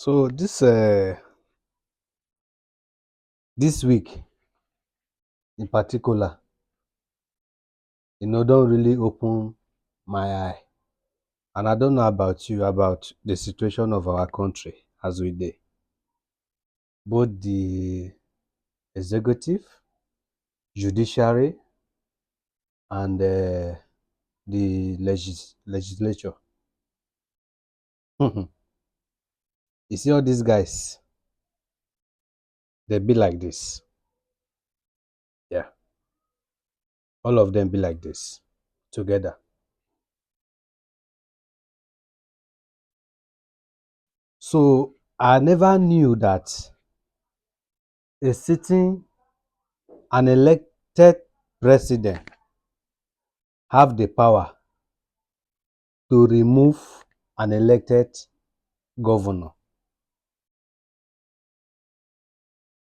So this week in particular, don't really open my eye. And I don't know about you, about the situation of our country as we dey. Both the executive, judiciary, and the legislature. You see all these guys, they be like this. Yeah, all of them be like this together. So I never knew that a sitting, an elected president have the power to remove an elected governor.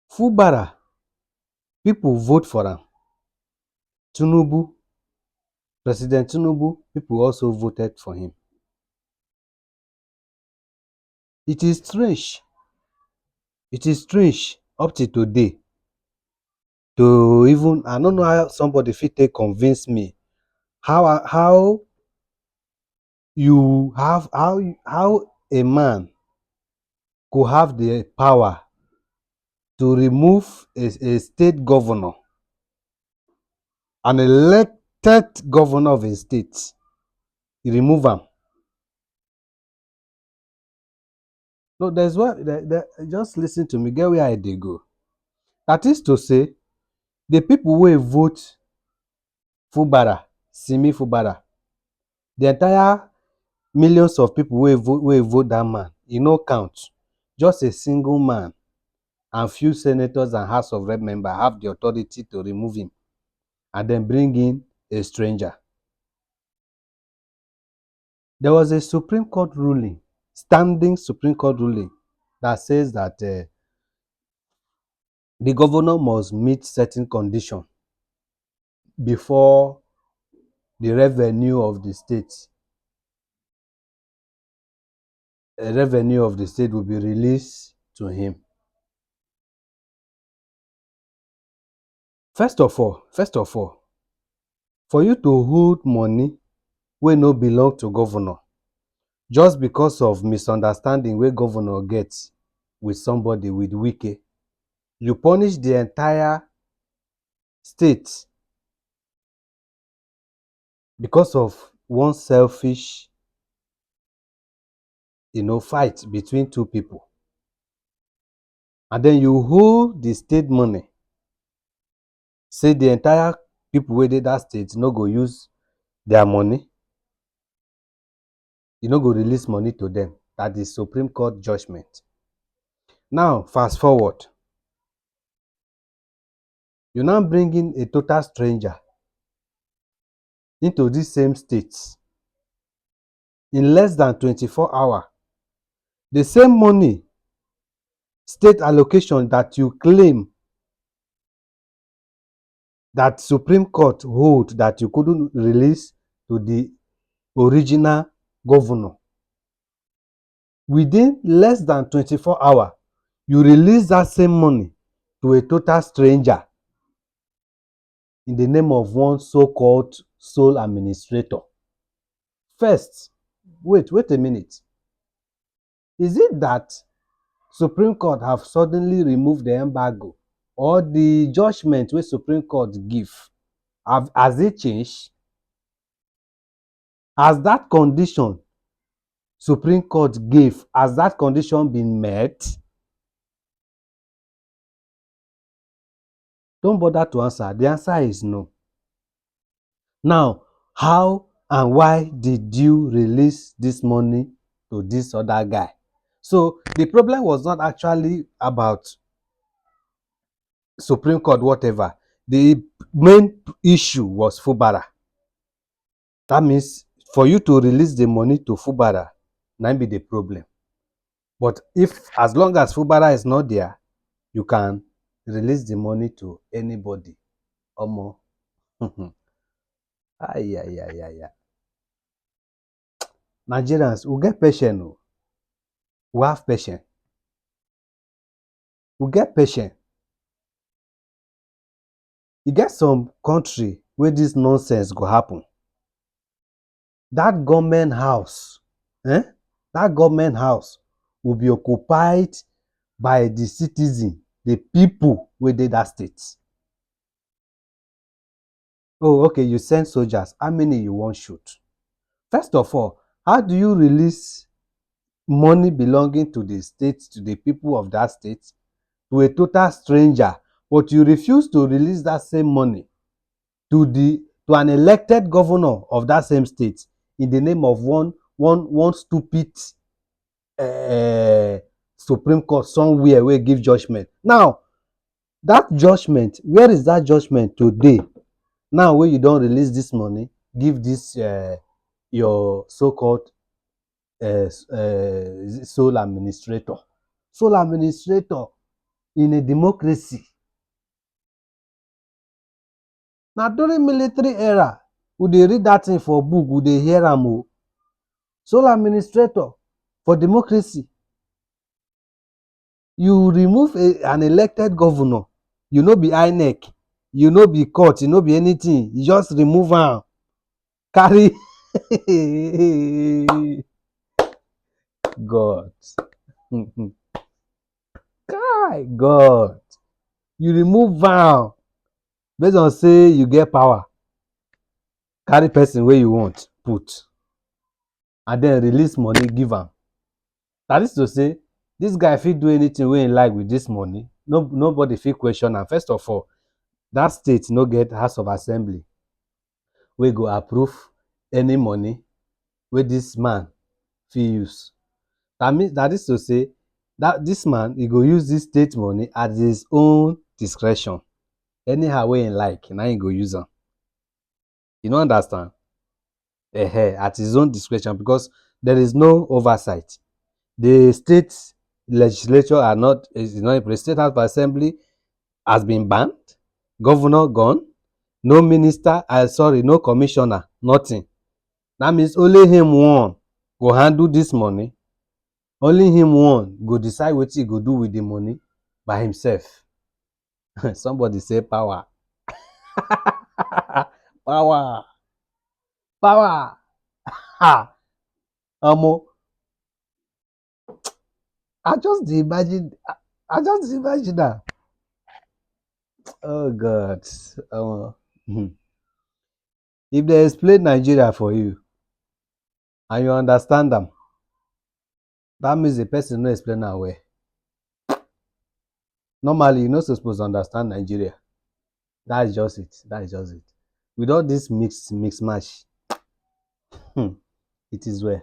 Fubara, people vote for am. Tinubu, President Tinubu, people also voted for him. It is strange. It is strange up to today to even, I don't know how somebody fit take convince me how you have how a man could have the power to remove a state governor, an elected governor of a state. You remove am. No, there's what just listen to me, get where I dey go. That is to say, the people wey vote Fubara, Fubara, the entire millions of people wey vote that man, e no count. Just a single man and few senators and House of Rep members have the authority to remove him and then bring in a stranger. There was a Supreme Court ruling, standing Supreme Court ruling, that says that the governor must meet certain conditions before the revenue of the state will be released to him. First of all, for you to hold money wey no belong to governor just because of misunderstanding wey governor get with somebody, with Wike, you punish the entire state because of one selfish fight between two people. And then you hold the state money, say the entire people wey dey that state no go use their money, you no go release money to them. That is Supreme Court judgment. Now, fast forward, you now bring in a total stranger into this same state in less than 24 hours. The same money, state allocation that you claim that Supreme Court hold that you couldn't release to the original governor, within less than 24 hours, you release that same money to a total stranger in the name of one so-called sole administrator. First, wait a minute. Is it that Supreme Court have suddenly removed the embargo, or the judgment wey Supreme Court give, has it changed? Has that condition Supreme Court gave, has that condition been met? Don't bother to answer. The answer is no. Now, how and why did you release this money to this other guy? So the problem was not actually about Supreme Court, whatever. The main issue was Fubara. That means for you to release the money to Fubara, that be the problem. But as long as Fubara is not there, you can release the money to anybody. Omo. Nigerians, we get patience. We have patience. we get patient. E get some country wey dis nonsense go happen. Dat government house, dat government house will be occupied by the citizen, the people wey dey dat state. Oh, okay, you send soldiers, how many you wan shoot? First of all, how do you release money belonging to the state, to the people of that state, to a total stranger, but you refuse to release that same money to an elected governor of that same state in the name of one stupid Supreme Court somewhere wey give judgment? Now, that judgment, where is that judgment today? Now wey you don release this money, give this your so-called sole administrator. Sole administrator in a democracy. Na during military era, we dey read that thing for book, we dey hear am o. Sole administrator for democracy. You remove an elected governor, you no be INEC, you no be court, you no be anything, you just remove am, carry God. Kai God. You remove am based on say you get power, carry person wey you want put, and then release money give am. That is to say, this guy fit do anything wey he like with this money. Nobody fit question am. First of all, that state no get House of Assembly wey go approve any money wey this man fit use. That is to say, that this man, he go use this state money at his own discretion. Anyhow wey he like, na him go use am. You no understand? At his own discretion, because there is no oversight. The state legislature is not the state House of Assembly has been banned, governor gone, no minister, no commissioner, nothing. That means only him one go handle this money. Only him one go decide wetin he go do with the money by himself. Somebody say power. Power. Power. Ha. Omo. I just imagine that. Oh God. If they explain Nigeria for you and you understand them, that means the person no explain am well. Normally, you no suppose understand Nigeria. That is just it. That is just it. With all this mix match, it is well.